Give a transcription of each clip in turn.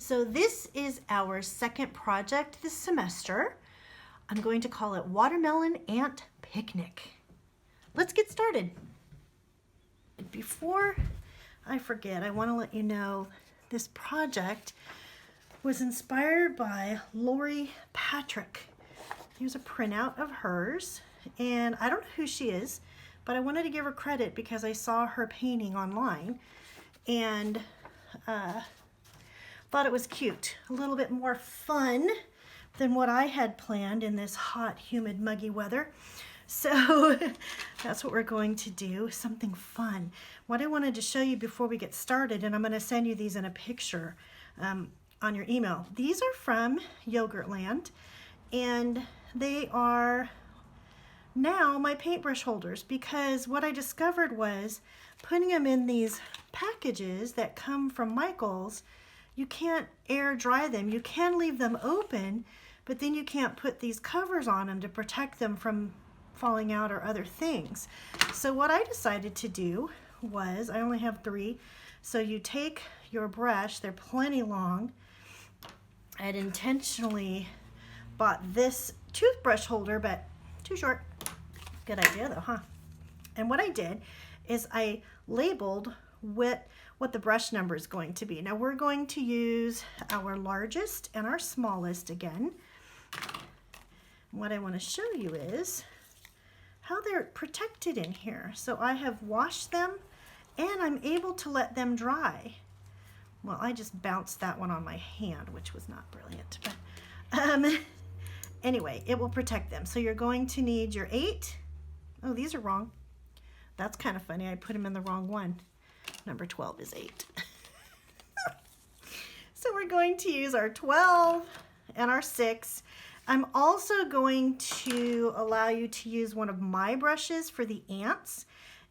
So this is our second project this semester. I'm going to call it Watermelon Ant Picnic. Let's get started. Before I forget, I want to let you know this project was inspired by Lori Patrick. Here's a printout of hers, and I don't know who she is, but I wanted to give her credit because I saw her painting online and thought it was cute. A little bit more fun than what I had planned in this hot, humid, muggy weather. So that's what we're going to do, something fun. What I wanted to show you before we get started, and I'm going to send you these in a picture on your email. These are from Yogurtland, and they are now my paintbrush holders, because what I discovered was putting them in these packages that come from Michael's, you can't air dry them. You can leave them open, but then you can't put these covers on them to protect them from falling out or other things. So what I decided to do was, I only have 3, so you take your brush, they're plenty long. I had intentionally bought this toothbrush holder, but too short. Good idea though, huh? And what I did is I labeled what the brush number is going to be. Now we're going to use our largest and our smallest again. What I want to show you is how they're protected in here. So I have washed them and I'm able to let them dry. Well, I just bounced that one on my hand, which was not brilliant. But anyway, it will protect them. So you're going to need your 8. Oh, these are wrong. That's kind of funny. I put them in the wrong one. Number 12 is 8. So we're going to use our 12 and our 6. I'm also going to allow you to use one of my brushes for the ants,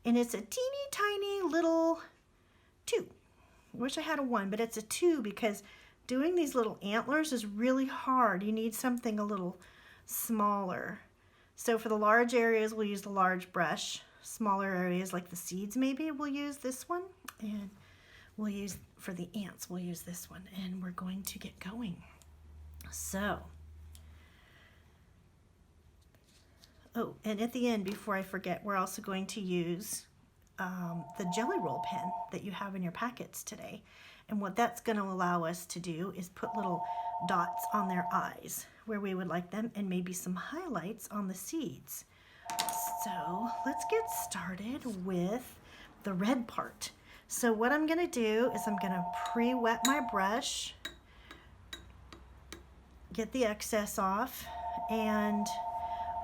and it's a teeny tiny little 2. I wish I had a 1, but it's a 2 because doing these little antlers is really hard. You need something a little smaller. So for the large areas, we'll use the large brush. Smaller areas like the seeds, maybe we'll use this one, and we'll use, for the ants, we'll use this one, and we're going to get going. So, oh, and at the end, before I forget, we're also going to use the jelly roll pen that you have in your packets today. And what that's going to allow us to do is put little dots on their eyes where we would like them, and maybe some highlights on the seeds. So let's get started with the red part. So what I'm going to do is I'm going to pre-wet my brush, get the excess off, and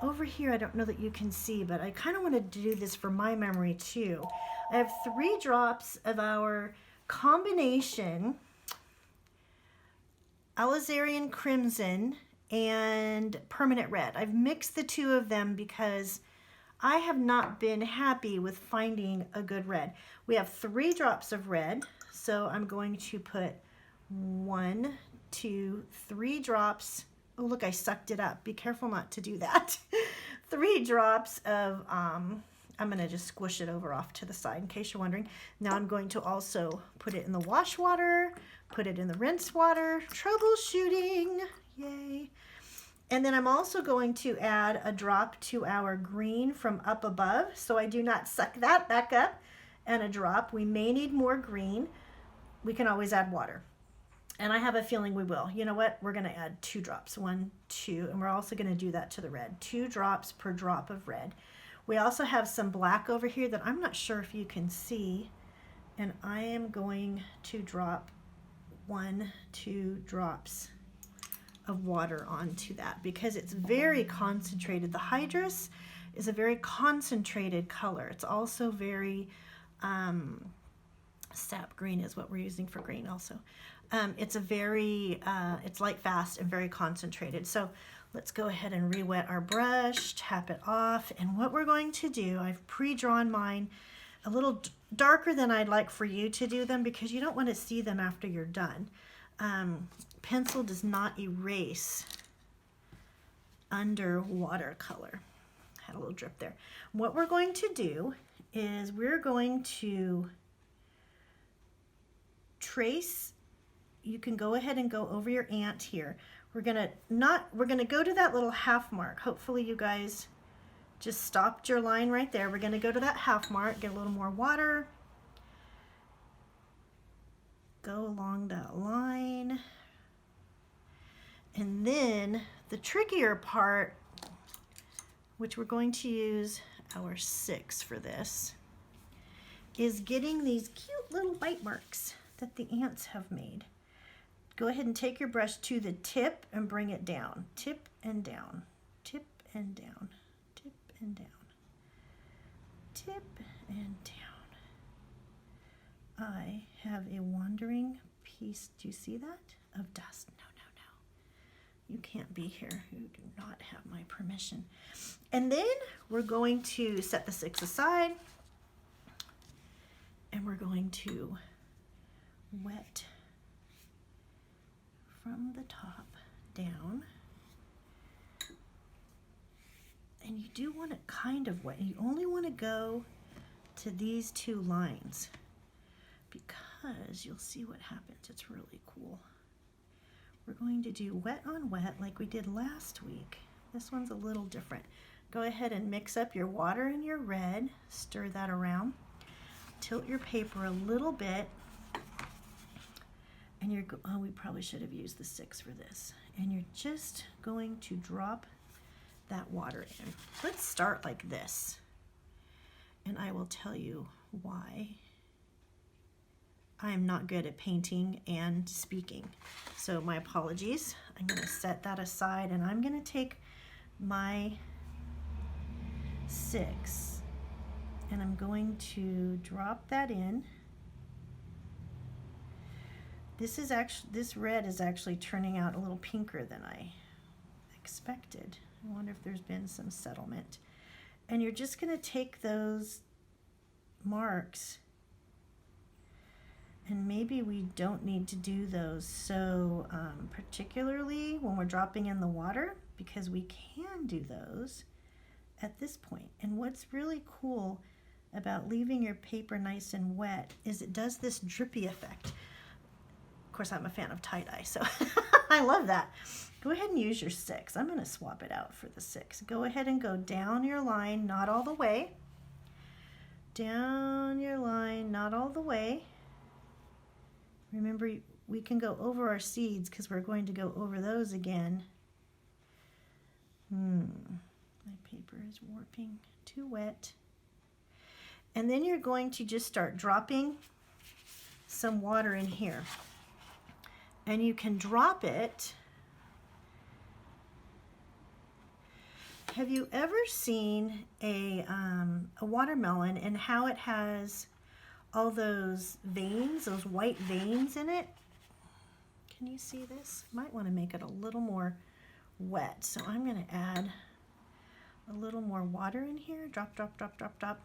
over here, I don't know that you can see, but I kind of want to do this for my memory too. I have 3 drops of our combination Alizarian Crimson and Permanent Red. I've mixed the 2 of them because I have not been happy with finding a good red. We have 3 drops of red, so I'm going to put 1, 2, 3 drops. Oh, look, I sucked it up. Be careful not to do that. 3 drops of, I'm going to just squish it over off to the side in case you're wondering. Now I'm going to also put it in the wash water, put it in the rinse water, troubleshooting, yay. And then I'm also going to add a drop to our green from up above, so I do not suck that back up, and a drop. We may need more green. We can always add water. And I have a feeling we will. You know what? We're going to add 2 drops. 1, 2, and we're also going to do that to the red. 2 drops per drop of red. We also have some black over here that I'm not sure if you can see, and I am going to drop 1, 2 drops of water onto that because it's very concentrated. The hydrous is a very concentrated color. It's also very sap green is what we're using for green also. It's a very it's light, fast, and very concentrated. So let's go ahead and re-wet our brush, tap it off, and what we're going to do, I've pre-drawn mine a little darker than I'd like for you to do them because you don't want to see them after you're done. Pencil does not erase under watercolor. Had a little drip there. What we're going to do is we're going to trace you can go ahead and go over your ant here. We're gonna go to that little half mark. Hopefully you guys just stopped your line right there. We're gonna go to that half mark, get a little more water, go along that line. And then the trickier part, which we're going to use our 6 for this, is getting these cute little bite marks that the ants have made. Go ahead and take your brush to the tip and bring it down. Tip and down, tip and down, tip and down, tip and down. I have a wandering piece, do you see that? Of dust. No, no, no. You can't be here. You do not have my permission. And then we're going to set the 6 aside, and we're going to wet from the top down. And you do want to kind of wet. You only want to go to these 2 lines because you'll see what happens. It's really cool. We're going to do wet on wet like we did last week. This one's a little different. Go ahead and mix up your water and your red. Stir that around. Tilt your paper a little bit. And you're, oh, we probably should have used the 6 for this. And you're just going to drop that water in. Let's start like this. And I will tell you why I'm not good at painting and speaking. So my apologies. I'm going to set that aside, and I'm going to take my 6 and I'm going to drop that in. This red is actually turning out a little pinker than I expected. I wonder if there's been some settlement. And you're just going to take those marks, and maybe we don't need to do those so particularly when we're dropping in the water, because we can do those at this point. And what's really cool about leaving your paper nice and wet is it does this drippy effect. Of course, I'm a fan of tie-dye, so I love that. Go ahead and use your 6. I'm going to swap it out for the 6. Go ahead and go down your line, not all the way. Down your line, not all the way. Remember, we can go over our seeds because we're going to go over those again. My paper is warping. Too wet. And then you're going to just start dropping some water in here. And you can drop it. Have you ever seen a watermelon and how it has all those veins, those white veins in it? Can you see this? Might want to make it a little more wet. So I'm going to add a little more water in here. Drop, drop, drop, drop, drop.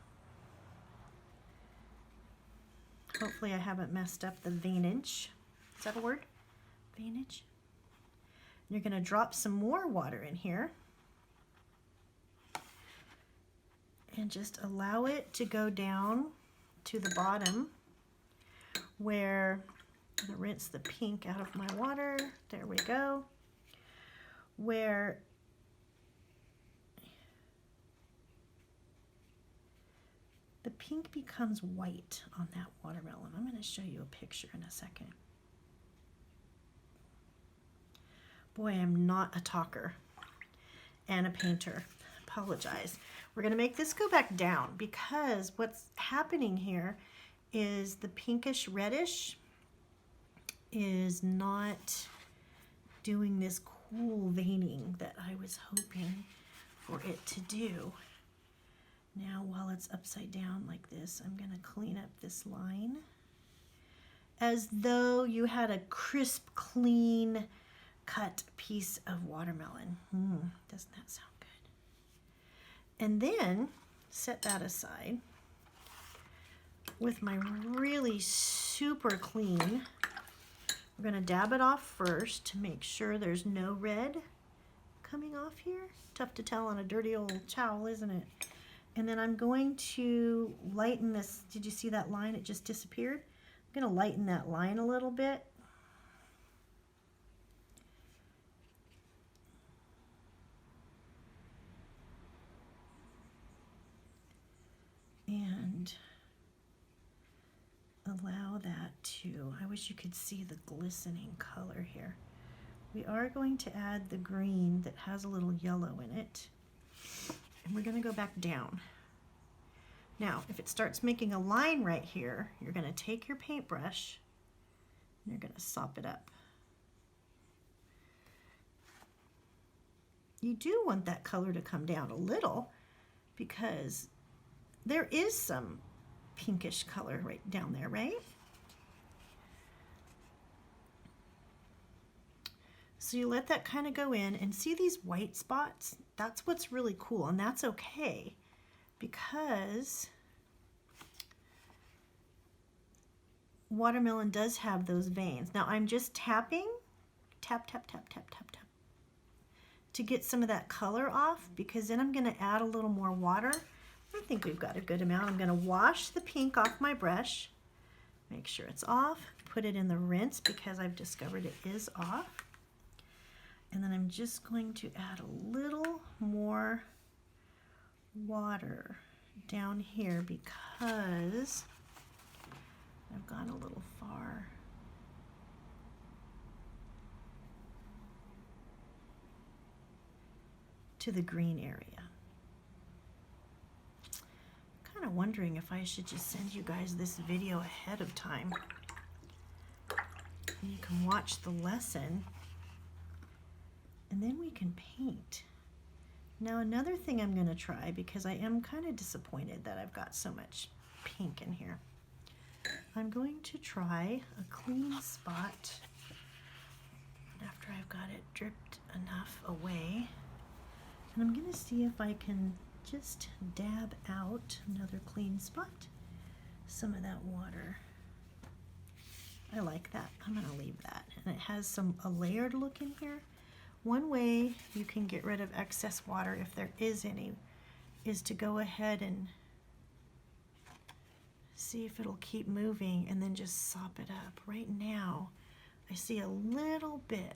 Hopefully I haven't messed up the veinage. Is that a word? Veinage. You're going to drop some more water in here and just allow it to go down to the bottom where I'm going to rinse the pink out of my water. There we go. Where the pink becomes white on that watermelon. I'm going to show you a picture in a second. Boy, I'm not a talker and a painter. Apologize. We're going to make this go back down because what's happening here is the pinkish reddish is not doing this cool veining that I was hoping for it to do. Now, while it's upside down like this, I'm going to clean up this line as though you had a crisp, clean cut piece of watermelon. Doesn't that sound good? And then set that aside with my really super clean. We're going to dab it off first to make sure there's no red coming off here. Tough to tell on a dirty old towel, isn't it? And then I'm going to lighten this. Did you see that line? It just disappeared. I'm going to lighten that line a little bit. and allow that to, I wish you could see the glistening color here. We are going to add the green that has a little yellow in it, and we're going to go back down. Now, if it starts making a line right here, you're going to take your paintbrush and you're going to sop it up. You do want that color to come down a little because there is some pinkish color right down there, right? So you let that kind of go in and see these white spots? That's what's really cool, and that's okay because watermelon does have those veins. Now I'm just tapping, tap, tap, tap, tap, tap, tap, to get some of that color off, because then I'm going to add a little more water. I think we've got a good amount. I'm going to wash the pink off my brush, make sure it's off, put it in the rinse because I've discovered it is off. And then I'm just going to add a little more water down here because I've gone a little far. To the green area. Kind of wondering if I should just send you guys this video ahead of time. And you can watch the lesson and then we can paint. Now another thing I'm going to try, because I am kind of disappointed that I've got so much pink in here, I'm going to try a clean spot after I've got it dripped enough away, and I'm going to see if I can just dab out another clean spot, some of that water. I like that. I'm going to leave that, and it has a layered look in here. One way you can get rid of excess water, if there is any, is to go ahead and see if it'll keep moving and then just sop it up. Right now, I see a little bit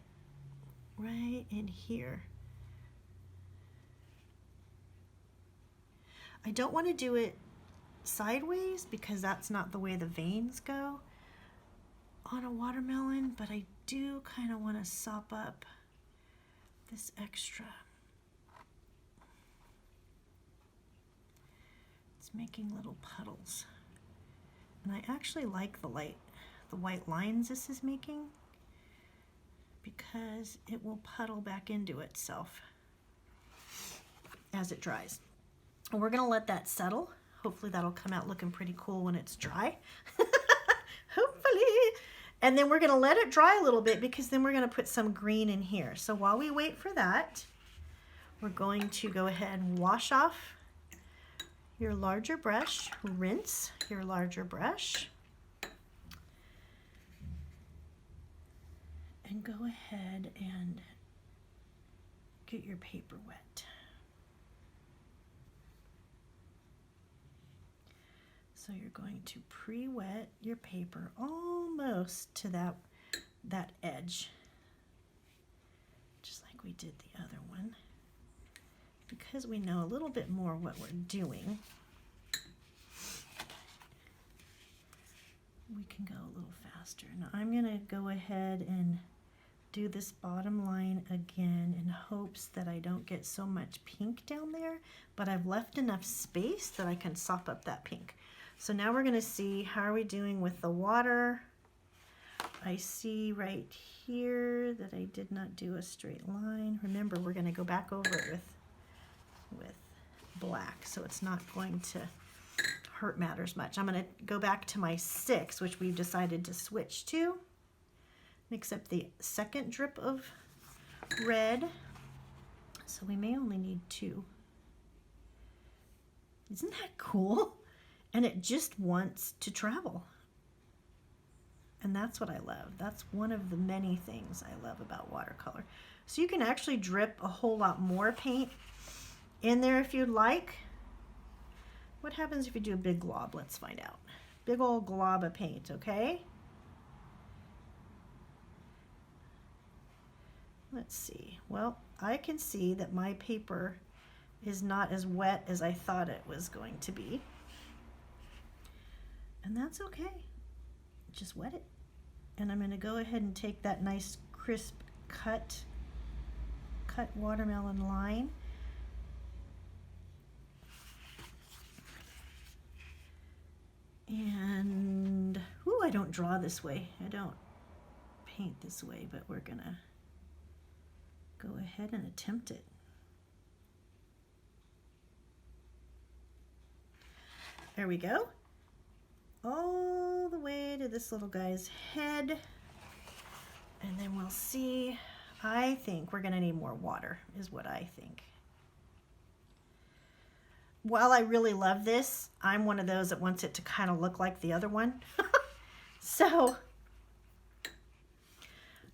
right in here. I don't want to do it sideways because that's not the way the veins go on a watermelon, but I do kind of want to sop up this extra. It's making little puddles. And I actually like the white lines this is making because it will puddle back into itself as it dries. And we're gonna let that settle. Hopefully that'll come out looking pretty cool when it's dry. Hopefully. And then we're going to let it dry a little bit because then we're going to put some green in here. So while we wait for that, we're going to go ahead and wash off your larger brush, rinse your larger brush, and go ahead and get your paper wet. So you're going to pre-wet your paper almost to that edge, just like we did the other one. Because we know a little bit more what we're doing, we can go a little faster. Now I'm going to go ahead and do this bottom line again in hopes that I don't get so much pink down there, but I've left enough space that I can sop up that pink. So now we're going to see how are we doing with the water. I see right here that I did not do a straight line. Remember, we're going to go back over it with black, so it's not going to hurt matters much. I'm going to go back to my 6, which we've decided to switch to. Mix up the second drip of red. So we may only need 2. Isn't that cool? And it just wants to travel. And that's what I love. That's one of the many things I love about watercolor. So you can actually drip a whole lot more paint in there if you'd like. What happens if you do a big glob? Let's find out. Big old glob of paint, okay? Let's see. Well, I can see that my paper is not as wet as I thought it was going to be. And that's okay. Just wet it. And I'm going to go ahead and take that nice crisp cut watermelon line. And, ooh, I don't draw this way. I don't paint this way, but we're going to go ahead and attempt it. There we go. All the way to this little guy's head. And then we'll see. I think we're going to need more water, is what I think. While I really love this, I'm one of those that wants it to kind of look like the other one. So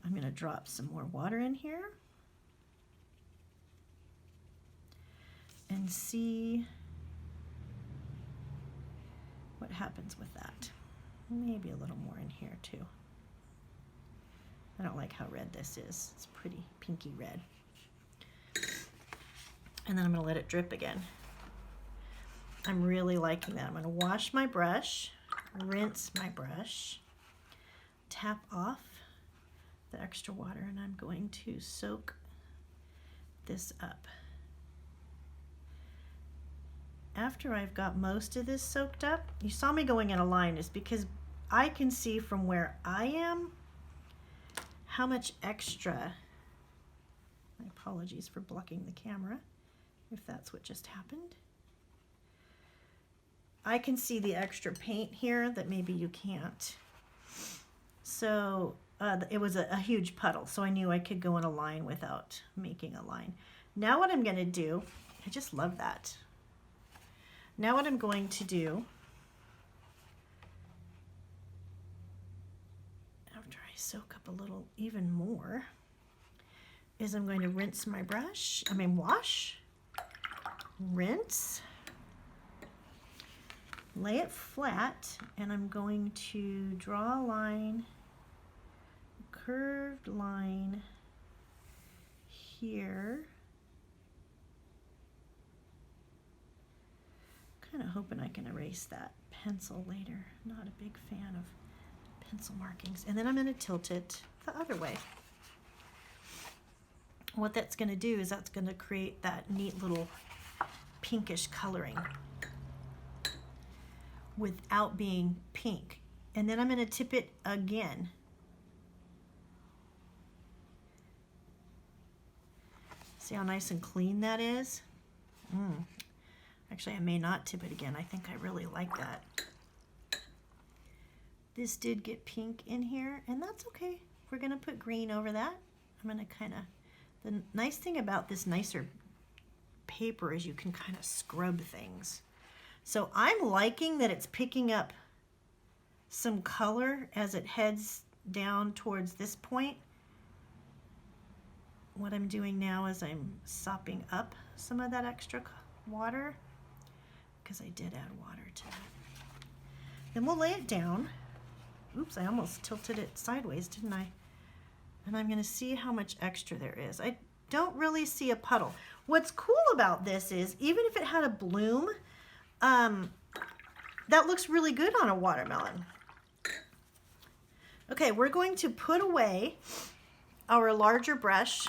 I'm going to drop some more water in here and see what happens with that. Maybe a little more in here too. I don't like how red this is. It's pretty pinky red. And then I'm going to let it drip again. I'm really liking that. I'm going to wash my brush, rinse my brush, tap off the extra water, and I'm going to soak this up. After I've got most of this soaked up, you saw me going in a line, is because I can see from where I am how much extra, my apologies for blocking the camera, if that's what just happened. I can see the extra paint here that maybe you can't. So it was a huge puddle, so I knew I could go in a line without making a line. Now what I'm going to do, I just love that. Now what I'm going to do, after I soak up a little even more, is I'm going to rinse my brush, wash, rinse, lay it flat, and I'm going to draw a line, a curved line here. Kind of hoping I can erase that pencil later. Not a big fan of pencil markings. And then I'm going to tilt it the other way. What that's going to do is that's going to create that neat little pinkish coloring without being pink. And then I'm going to tip it again. See how nice and clean that is? Actually, I may not tip it again. I think I really like that. This did get pink in here, and that's okay. We're going to put green over that. I'm going to kind of, the nice thing about this nicer paper is you can kind of scrub things. So I'm liking that it's picking up some color as it heads down towards this point. What I'm doing now is I'm sopping up some of that extra water, because I did add water to that. Then we'll lay it down. Oops, I almost tilted it sideways, didn't I? And I'm going to see how much extra there is. I don't really see a puddle. What's cool about this is, even if it had a bloom, that looks really good on a watermelon. Okay, we're going to put away our larger brush,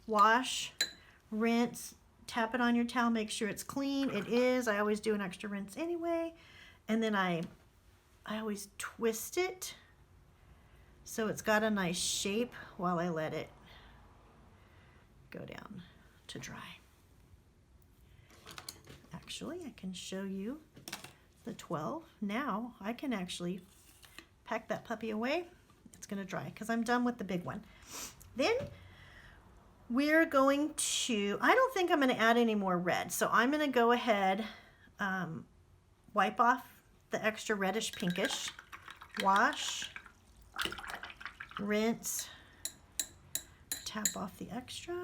wash, rinse, tap it on your towel, make sure it's clean. It is. I always do an extra rinse anyway. And then I always twist it so it's got a nice shape while I let it go down to dry. Actually, I can show you the 12. Now I can actually pack that puppy away. It's going to dry because I'm done with the big one. Then we're going to, I don't think I'm going to add any more red, so I'm going to go ahead, wipe off the extra reddish pinkish, wash, rinse, tap off the extra,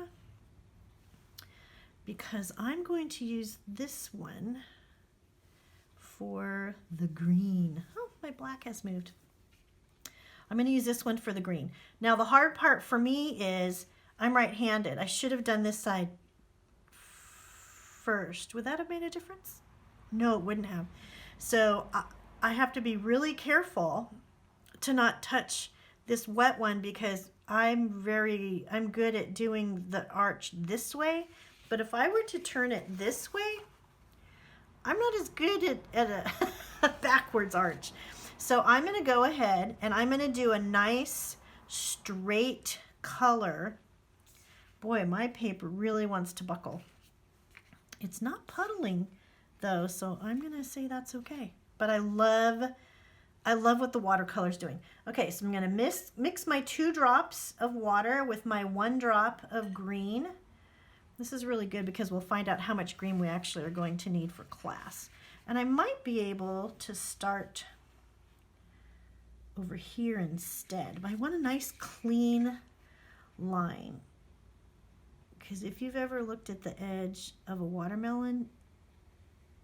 because I'm going to use this one for the green. Oh, my black has moved. I'm going to use this one for the green. Now the hard part for me is I'm right-handed. I should have done this side first. Would that have made a difference? No, it wouldn't have. So I have to be really careful to not touch this wet one because I'm good at doing the arch this way, but if I were to turn it this way, I'm not as good at a backwards arch. So I'm going to go ahead and I'm going to do a nice straight color. Boy, my paper really wants to buckle. It's not puddling though, so I'm going to say that's okay. But I love what the watercolor is doing. Okay, so I'm going to mix my 2 drops of water with my 1 drop of green. This is really good because we'll find out how much green we actually are going to need for class. And I might be able to start over here instead. But I want a nice clean line. Because if you've ever looked at the edge of a watermelon,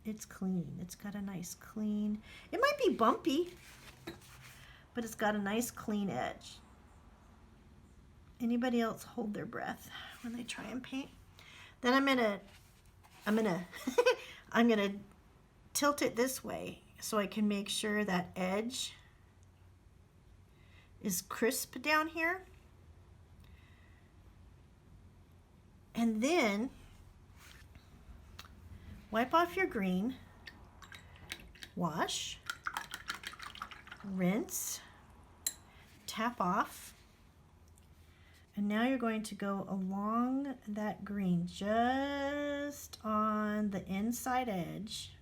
it's clean. It's got a nice clean, it might be bumpy, but it's got a nice clean edge. Anybody else hold their breath when they try and paint? Then I'm gonna tilt it this way so I can make sure that edge is crisp down here. And then wipe off your green, wash, rinse, tap off, and now you're going to go along that green just on the inside edge.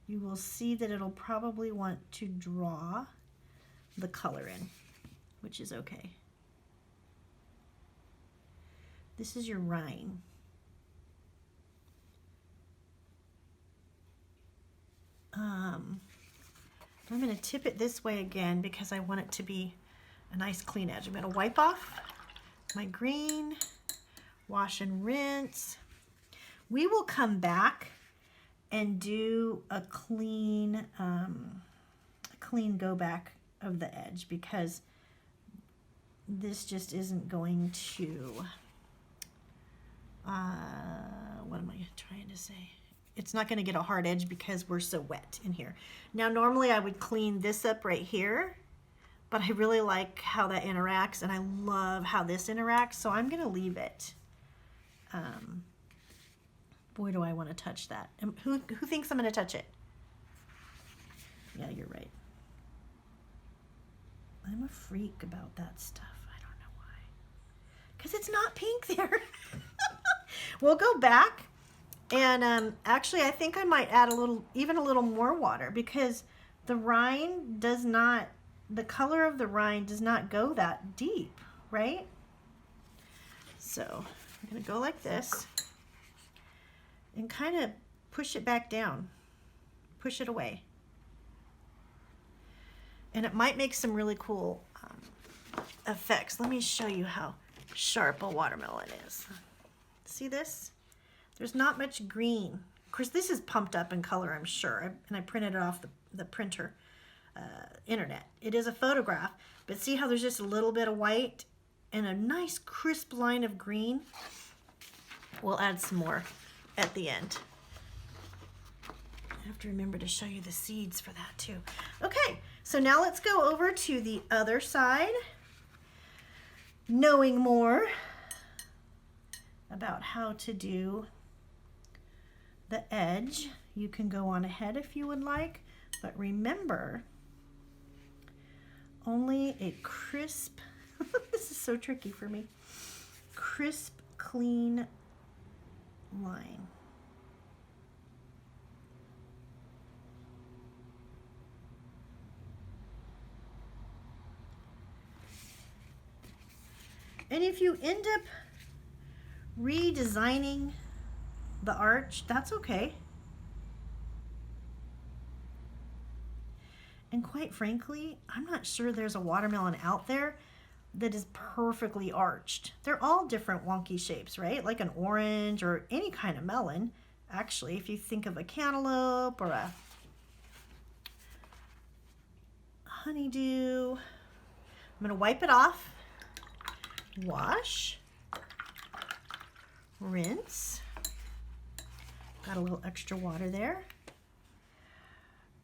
You will see that it'll probably want to draw the color in, which is okay. This is your rind. I'm going to tip it this way again because I want it to be a nice clean edge. I'm going to wipe off my green, wash and rinse. We will come back and do a clean go back of the edge because this just isn't going to, what am I trying to say? It's not going to get a hard edge because we're so wet in here. Now normally I would clean this up right here, but I really like how that interacts and I love how this interacts, so I'm going to leave it. Boy, do I want to touch that. Who thinks I'm going to touch it? Yeah, you're right. I'm a freak about that stuff. I don't know why. Because it's not pink there. We'll go back and actually I think I might add even a little more water because the rind does not, the color of the rind does not go that deep, right? So I'm going to go like this and kind of push it back down, push it away. And it might make some really cool effects. Let me show you how sharp a watermelon is. See this? There's not much green. Of course, this is pumped up in color, I'm sure, and I printed it off the printer internet. It is a photograph, but see how there's just a little bit of white and a nice crisp line of green? We'll add some more at the end. I have to remember to show you the seeds for that too. Okay, so now let's go over to the other side. Knowing more about how to do the edge, you can go on ahead if you would like, but remember, only a crisp, this is so tricky for me, crisp, clean line. And if you end up redesigning the arch, that's okay. And quite frankly, I'm not sure there's a watermelon out there that is perfectly arched. They're all different wonky shapes, right? Like an orange or any kind of melon. Actually, if you think of a cantaloupe or a honeydew, I'm gonna wipe it off, wash, rinse. Got a little extra water there.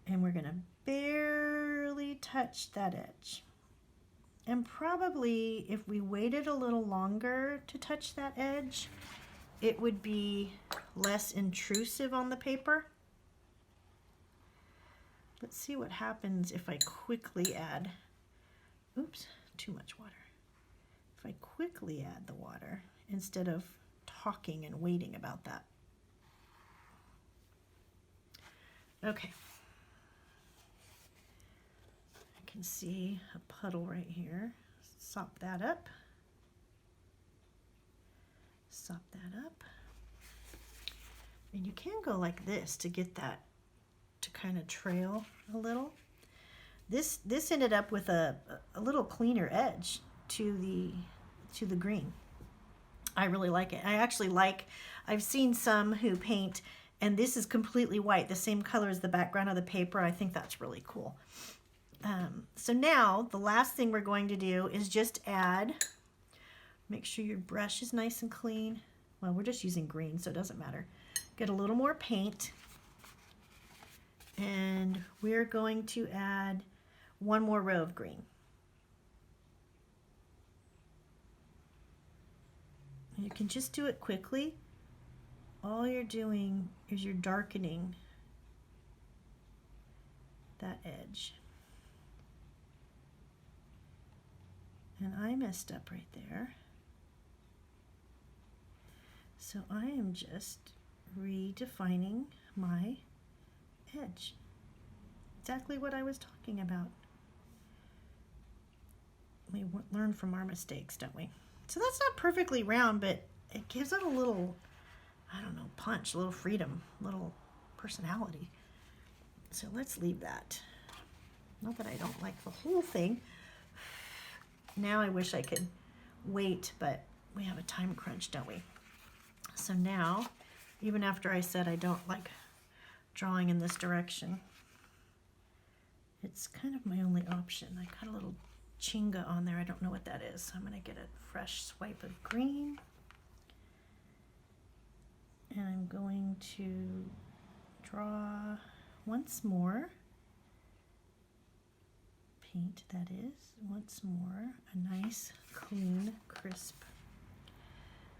And we're gonna barely touched that edge. And probably if we waited a little longer to touch that edge, it would be less intrusive on the paper. Let's see what happens if I quickly add, oops, too much water. If I quickly add the water instead of talking and waiting about that. Okay. I can see a puddle right here. Sop that up. Sop that up. And you can go like this to get that to kind of trail a little. This ended up with a little cleaner edge to the green. I really like it. I actually like, I've seen some who paint and this is completely white, the same color as the background of the paper. I think that's really cool. So now the last thing we're going to do is just add, make sure your brush is nice and clean. Well, we're just using green, so it doesn't matter. Get a little more paint. And we're going to add one more row of green. You can just do it quickly. All you're doing is you're darkening that edge. And I messed up right there. So I am just redefining my edge. Exactly what I was talking about. We learn from our mistakes, don't we? So that's not perfectly round, but it gives it a little, I don't know, punch, a little freedom, a little personality. So let's leave that. Not that I don't like the whole thing. Now I wish I could wait, but we have a time crunch, don't we? So now, even after I said I don't like drawing in this direction, it's kind of my only option. I got a little chinga on there. I don't know what that is. So I'm going to get a fresh swipe of green. And I'm going to draw once more. Paint, that is, once more, a nice, clean, crisp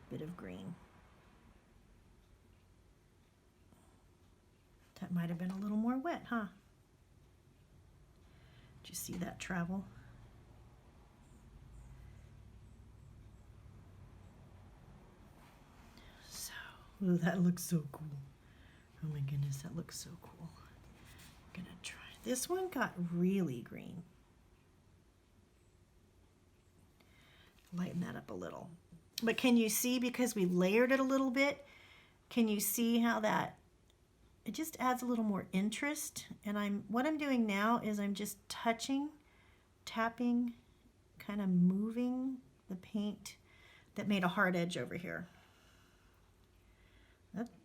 bit of green. That might have been a little more wet, huh? Did you see that travel? So, ooh, that looks so cool. Oh my goodness, that looks so cool. I'm gonna try. This one got really green. Lighten that up a little. But can you see, because we layered it a little bit, can you see how that, it just adds a little more interest? And what I'm doing now is I'm just touching, tapping, kind of moving the paint that made a hard edge over here.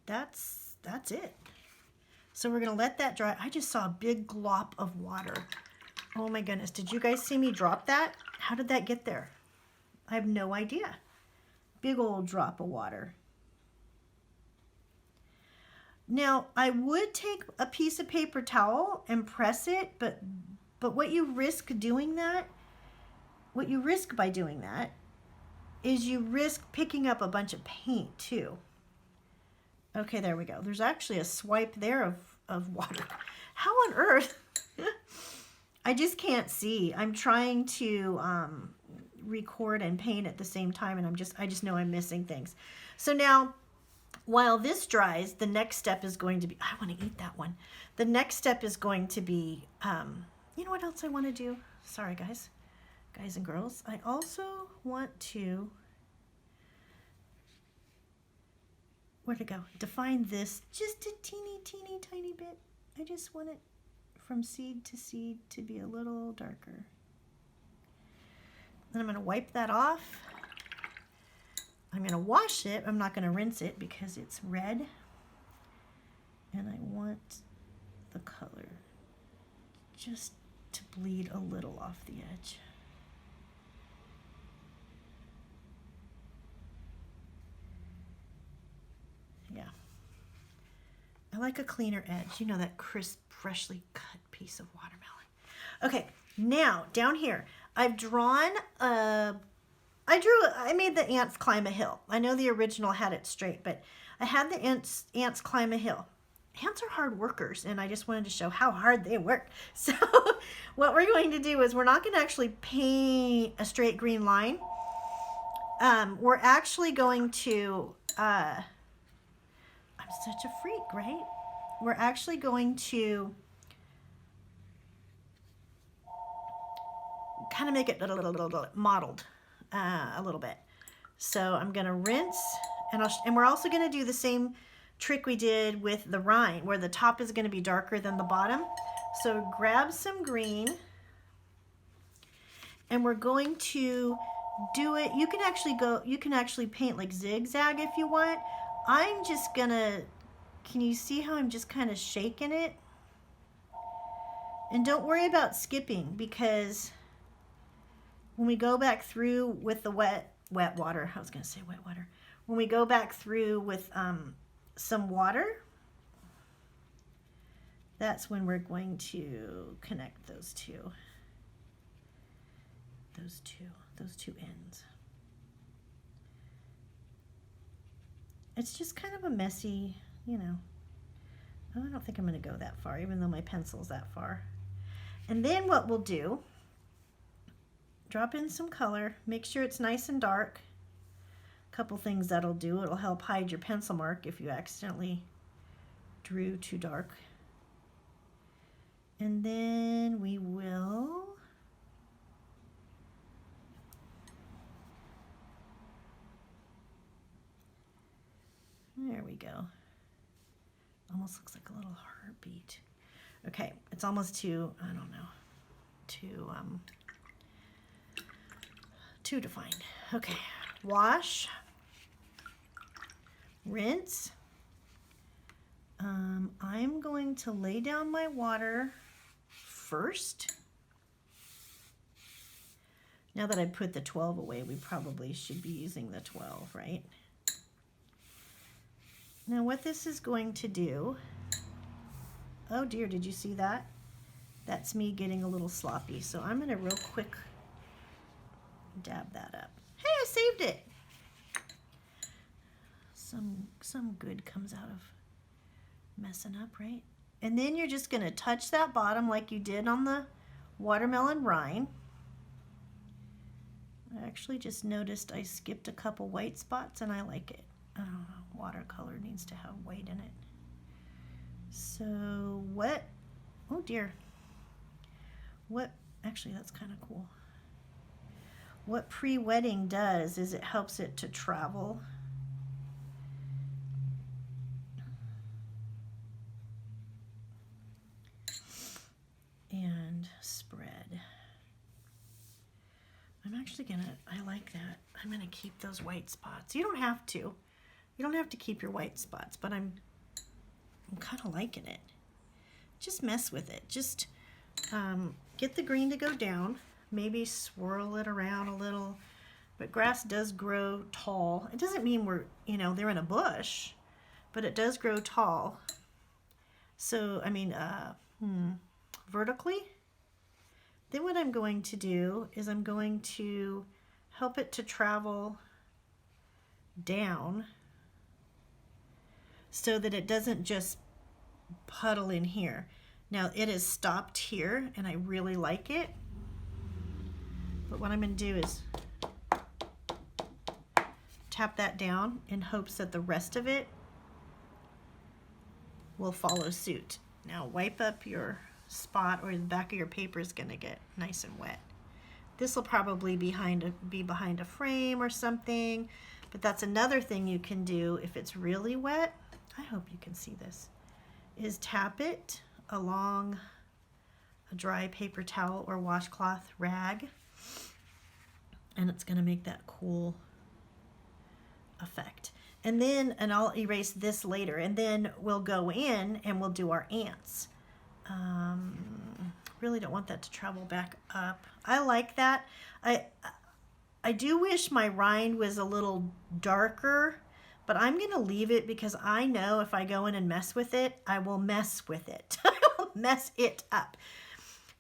That's it. So we're gonna let that dry. I just saw a big glop of water. Oh my goodness, did you guys see me drop that? How did that get there? I have no idea. Big old drop of water. Now, I would take a piece of paper towel and press it, but what you risk doing that, what you risk by doing that, is you risk picking up a bunch of paint too. Okay, there we go. There's actually a swipe there of water. How on earth? I just can't see. I'm trying to record and paint at the same time, and I just know I'm missing things. So now, while this dries, the next step is going to be, I want to eat that one. The next step is going to be, you know what else I want to do? Sorry, guys and girls. I also want to, where'd it go? Define this just a teeny tiny bit. I just want it from seed to seed to be a little darker. Then I'm going to wipe that off. I'm going to wash it. I'm not going to rinse it because it's red. And I want the color just to bleed a little off the edge. Yeah. I like a cleaner edge. You know, that crisp, freshly cut piece of watermelon. Okay, now down here, I've drawn I made the ants climb a hill. I know the original had it straight, but I had the ants climb a hill. Ants are hard workers, and I just wanted to show how hard they work. So what we're going to do is we're not going to actually paint a straight green line. We're actually going to, I'm such a freak, right? We're actually going to kind of make it a little modeled a little bit. So I'm going to rinse, and we're also going to do the same trick we did with the rind, where the top is going to be darker than the bottom. So grab some green, and we're going to do it. You can actually paint like zigzag if you want. I'm just gonna, can you see how I'm just kind of shaking it? And don't worry about skipping, because when we go back through with the wet water, I was gonna say wet water. When we go back through with some water, that's when we're going to connect those two ends. It's just kind of a messy, you know. I don't think I'm going to go that far, even though my pencil's that far. And then what we'll do, drop in some color, make sure it's nice and dark. A couple things that'll do, it'll help hide your pencil mark if you accidentally drew too dark. And then we will there we go. Almost looks like a little heartbeat. Okay, it's almost too, I don't know, too defined. Okay, wash, rinse. I'm going to lay down my water first. Now that I put the 12 away, we probably should be using the 12, right? Now what this is going to do, oh dear, did you see that? That's me getting a little sloppy. So I'm going to real quick dab that up. Hey, I saved it. Some good comes out of messing up, right? And then you're just going to touch that bottom like you did on the watermelon rind. I actually just noticed I skipped a couple white spots, and I like it. I don't know, watercolor needs to have white in it. So what, oh dear, what, actually that's kind of cool. What pre-wetting does is it helps it to travel. And spread. I'm actually gonna, I like that. I'm gonna keep those white spots. You don't have to. You don't have to keep your white spots, but I'm kind of liking it. Just mess with it. Just get the green to go down. Maybe swirl it around a little. But grass does grow tall. It doesn't mean we're, you know, they're in a bush, but it does grow tall. So, I mean, vertically. Then what I'm going to do is I'm going to help it to travel down so that it doesn't just puddle in here. Now it is stopped here and I really like it. But what I'm going to do is tap that down in hopes that the rest of it will follow suit. Now wipe up your spot, or the back of your paper is going to get nice and wet. This will probably be behind a frame or something, but that's another thing you can do if it's really wet. I hope you can see this, is tap it along a dry paper towel or washcloth rag, and it's going to make that cool effect. And then, and I'll erase this later, and then we'll go in and we'll do our ants. Really don't want that to travel back up. I like that. I do wish my rind was a little darker, but I'm going to leave it because I know if I go in and mess with it, I will mess with it. I will mess it up.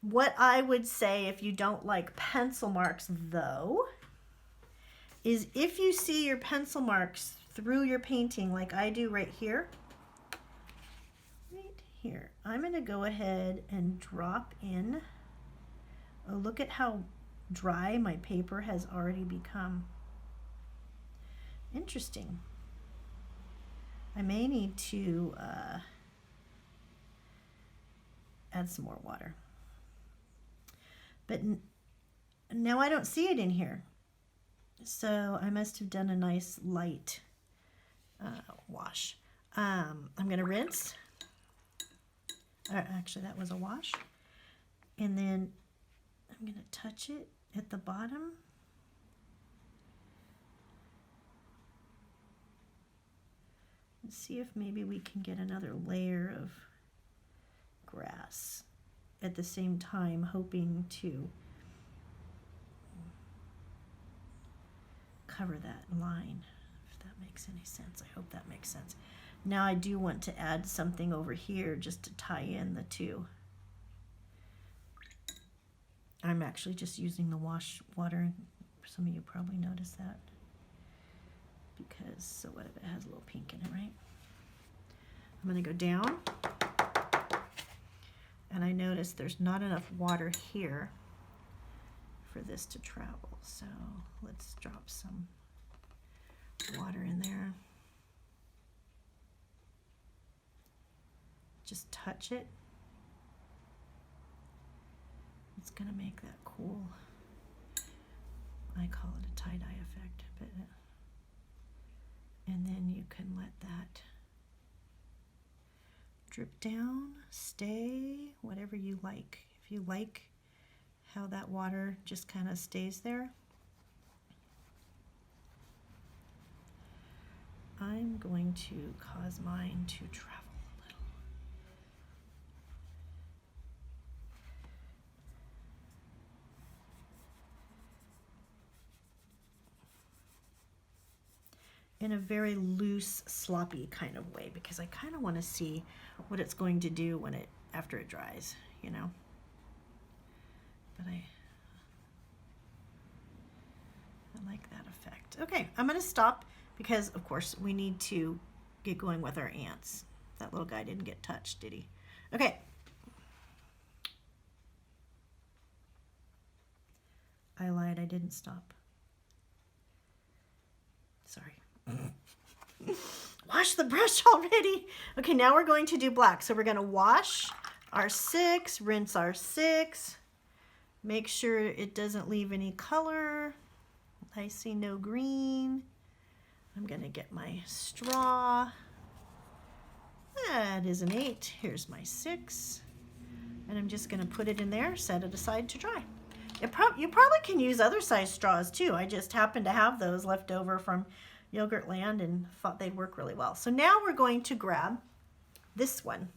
What I would say if you don't like pencil marks though, is if you see your pencil marks through your painting like I do right here, I'm going to go ahead and drop in. Oh, look at how dry my paper has already become. Interesting. I may need to add some more water. But now I don't see it in here. So I must have done a nice light wash. I'm going to rinse. Actually, that was a wash. And then I'm going to touch it at the bottom. And see if maybe we can get another layer of grass at the same time, hoping to cover that line, if that makes any sense. I hope that makes sense. Now I do want to add something over here just to tie in the two. I'm actually just using the wash water. Some of you probably noticed that. Because, so what if it has a little pink in it, right? I'm going to go down. And I notice there's not enough water here for this to travel. So let's drop some water in there. Just touch it. It's going to make that cool. I call it a tie-dye effect. But, and then you can let that drip down, stay, whatever you like. If you like how that water just kind of stays there, I'm going to cause mine to travel a little. In a very loose, sloppy kind of way, because I kind of want to see what it's going to do when after it dries, you know. But I like that effect. Okay, I'm going to stop because, of course, we need to get going with our ants. That little guy didn't get touched, did he? Okay. I lied, I didn't stop. Sorry. Wash the brush already. Okay, now we're going to do black. So we're going to wash our 6, rinse our 6, make sure it doesn't leave any color. I see no green. I'm going to get my straw. That is an 8. Here's my 6. And I'm just going to put it in there, set it aside to dry. You probably can use other size straws too. I just happen to have those left over from Yogurt Land and thought they'd work really well. So now we're going to grab this one.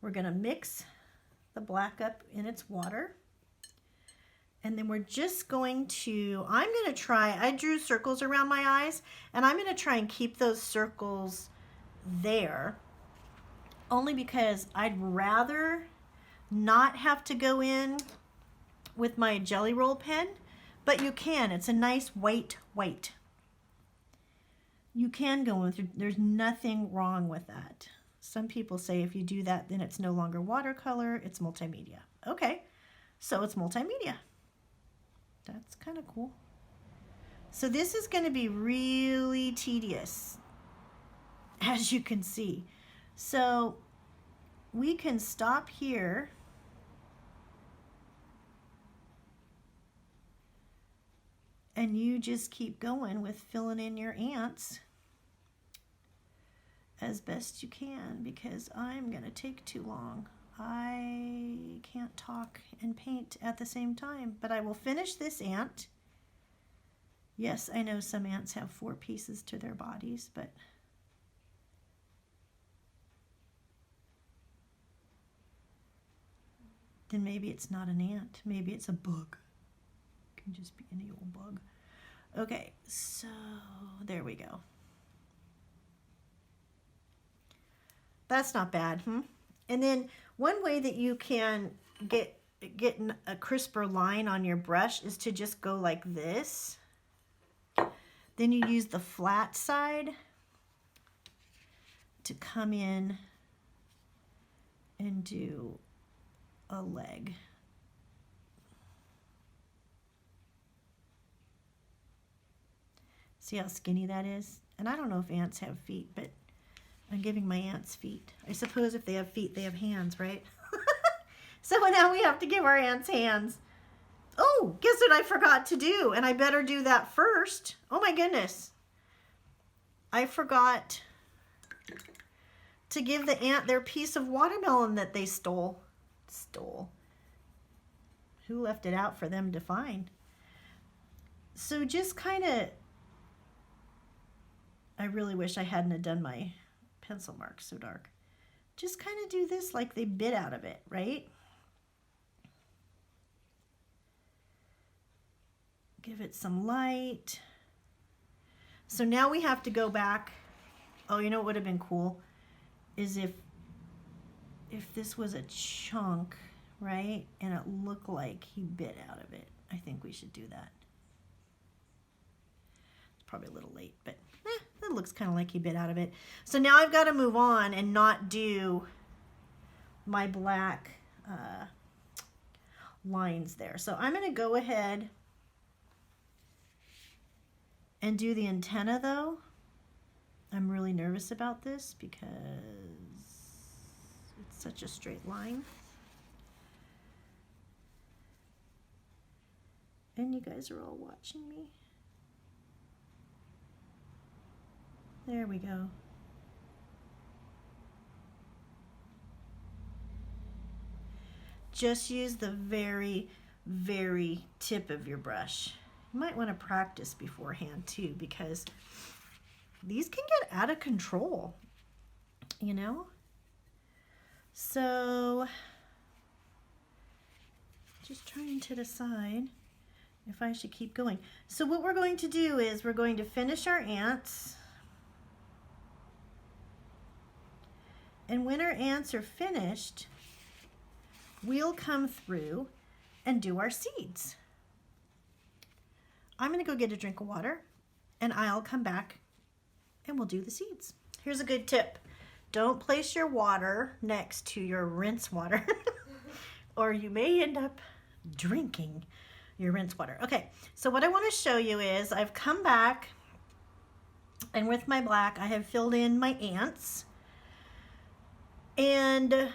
We're going to mix the black up in its water. And then we're just going to, I'm going to try, I drew circles around my eyes, and I'm going to try and keep those circles there, only because I'd rather not have to go in with my Jelly Roll pen, but you can. It's a nice white. You can go in through, there's nothing wrong with that. Some people say if you do that, then it's no longer watercolor, it's multimedia. Okay, so it's multimedia. That's kind of cool. So this is going to be really tedious, as you can see. So we can stop here. And you just keep going with filling in your ants as best you can, because I'm going to take too long. I can't talk and paint at the same time, but I will finish this ant. Yes, I know some ants have 4 pieces to their bodies, but then maybe it's not an ant. Maybe it's a bug. It can just be any old bug. Okay, so there we go. That's not bad, And then one way that you can get a crisper line on your brush is to just go like this. Then you use the flat side to come in and do a leg. See how skinny that is? And I don't know if ants have feet, but I'm giving my ants feet. I suppose if they have feet, they have hands, right? So now we have to give our ants hands. Oh, guess what I forgot to do? And I better do that first. Oh my goodness. I forgot to give the ant their piece of watermelon that they stole. Who left it out for them to find? So just kind of, I really wish I hadn't have done my pencil mark so dark. Just kind of do this like they bit out of it, right? Give it some light. So now we have to go back. Oh, you know what would have been cool is if this was a chunk, right? And it looked like he bit out of it. I think we should do that. It's probably a little late, but it looks kind of like he bit out of it. So now I've got to move on and not do my black lines there. So I'm going to go ahead and do the antenna though. I'm really nervous about this because it's such a straight line. And you guys are all watching me. There we go. Just use the very, very tip of your brush. You might want to practice beforehand too, because these can get out of control, you know? So just trying to decide if I should keep going. So what we're going to do is we're going to finish our ants. And when our ants are finished, we'll come through and do our seeds. I'm going to go get a drink of water and I'll come back and we'll do the seeds. Here's a good tip. Don't place your water next to your rinse water or you may end up drinking your rinse water. Okay, so what I want to show you is I've come back and with my black I have filled in my ants and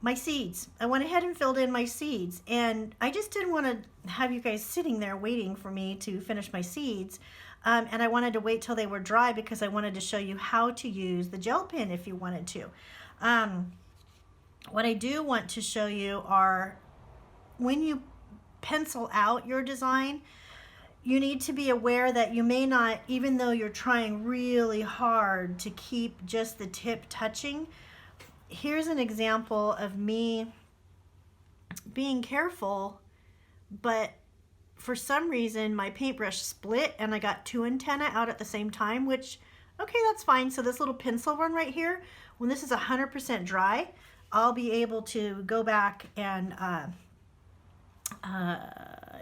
my seeds. I went ahead and filled in my seeds and I just didn't want to have you guys sitting there waiting for me to finish my seeds. And I wanted to wait till they were dry because I wanted to show you how to use the gel pen if you wanted to. What I do want to show you are when you pencil out your design, you need to be aware that you may not, even though you're trying really hard to keep just the tip touching. Here's an example of me being careful, but for some reason my paintbrush split and I got two antennae out at the same time, which, okay, that's fine. So this little pencil run right here, when this is 100% dry, I'll be able to go back and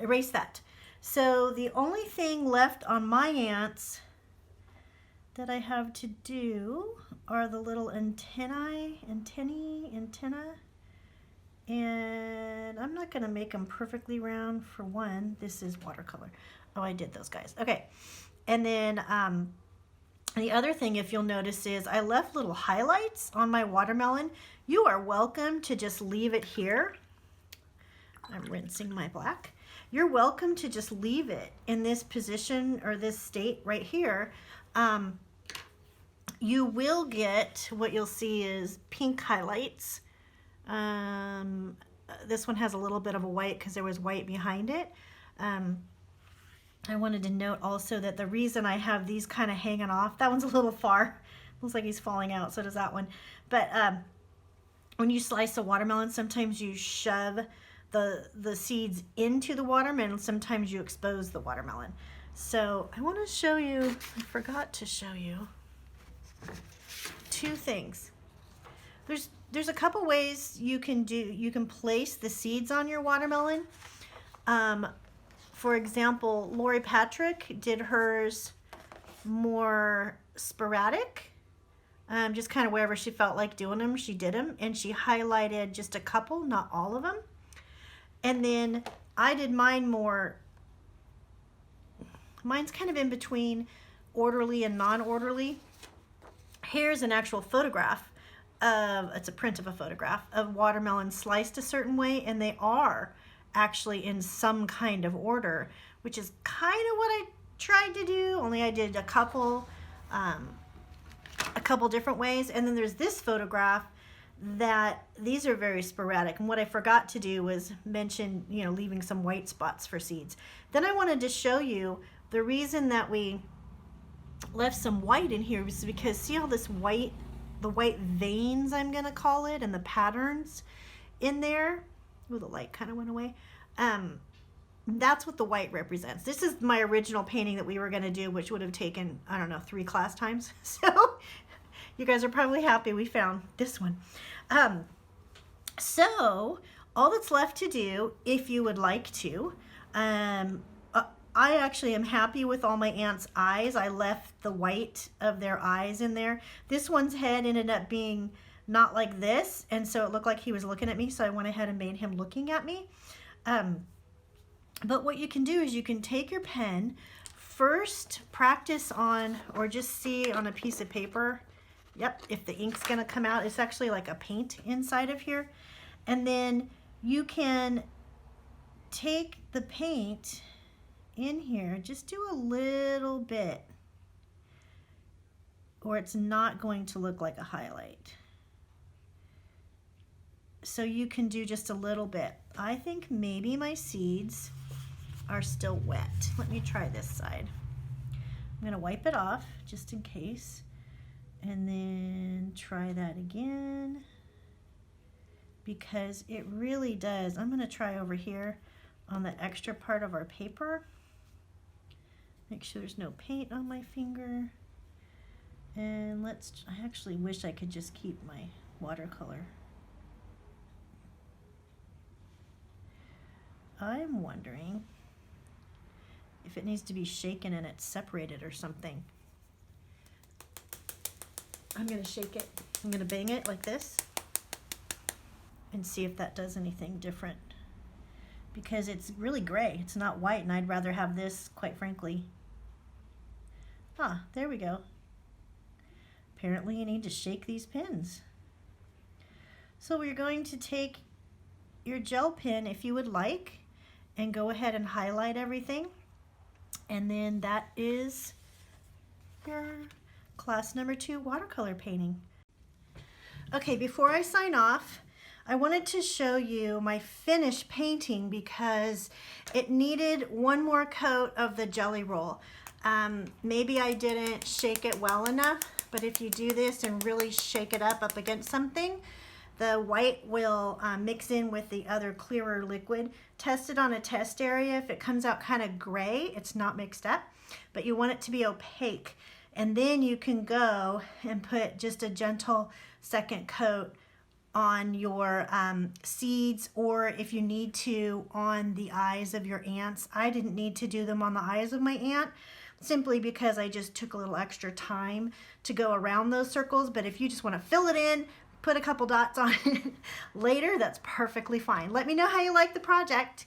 erase that. So the only thing left on my ants that I have to do are the little antennae, and I'm not gonna make them perfectly round for one. This is watercolor. Oh, I did those guys. Okay, and then the other thing, if you'll notice, is I left little highlights on my watermelon. You are welcome to just leave it here. I'm rinsing my black. You're welcome to just leave it in this position or this state right here. You will get, what you'll see is pink highlights. This one has a little bit of a white because there was white behind it. I wanted to note also that the reason I have these kind of hanging off, that one's a little far. Looks like he's falling out, so does that one. But when you slice a watermelon, sometimes you shove the seeds into the watermelon, sometimes you expose the watermelon. So I want to show you, I forgot to show you two things. There's a couple ways you can place the seeds on your watermelon. For example, Lori Patrick did hers more sporadic. Just kind of wherever she felt like doing them, she did them, and she highlighted just a couple, not all of them. And then I did mine more, mine's kind of in between orderly and non-orderly. Here's an actual photograph of, it's a print of a photograph of watermelon sliced a certain way, and they are actually in some kind of order, which is kind of what I tried to do, only I did a couple different ways. And then there's this photograph that these are very sporadic, and what I forgot to do was mention, you know, leaving some white spots for seeds. Then I wanted to show you the reason that we left some white in here was because see all this white, the white veins I'm gonna call it, and the patterns in there. Ooh, the light kind of went away. That's what the white represents. This is my original painting that we were gonna do, which would have taken, I don't know, 3 class times. So you guys are probably happy we found this one. So all that's left to do, if you would like to, I actually am happy with all my ants' eyes. I left the white of their eyes in there. This one's head ended up being not like this, and so it looked like he was looking at me, so I went ahead and made him looking at me. But what you can do is you can take your pen, first practice on, or just see on a piece of paper, yep, if the ink's gonna come out. It's actually like a paint inside of here. And then you can take the paint in here, just do a little bit, or it's not going to look like a highlight. So you can do just a little bit. I think maybe my seeds are still wet. Let me try this side. I'm gonna wipe it off just in case, and then try that again, because it really does. I'm gonna try over here on the extra part of our paper. Make sure there's no paint on my finger. And I actually wish I could just keep my watercolor. I'm wondering if it needs to be shaken and it's separated or something. I'm gonna shake it. I'm gonna bang it like this and see if that does anything different, because it's really gray. It's not white, and I'd rather have this, quite frankly. Ah, there we go. Apparently you need to shake these pens. So we're going to take your gel pen, if you would like, and go ahead and highlight everything. And then that is your class number 2 watercolor painting. Okay, before I sign off, I wanted to show you my finished painting because it needed one more coat of the jelly roll. Maybe I didn't shake it well enough, but if you do this and really shake it up against something, the white will mix in with the other clearer liquid. Test it on a test area. If it comes out kind of gray, it's not mixed up, but you want it to be opaque. And then you can go and put just a gentle second coat on your seeds, or if you need to, on the eyes of your ants. I didn't need to do them on the eyes of my ant, simply because I just took a little extra time to go around those circles. But if you just want to fill it in, put a couple dots on it later, that's perfectly fine. Let me know how you like the project.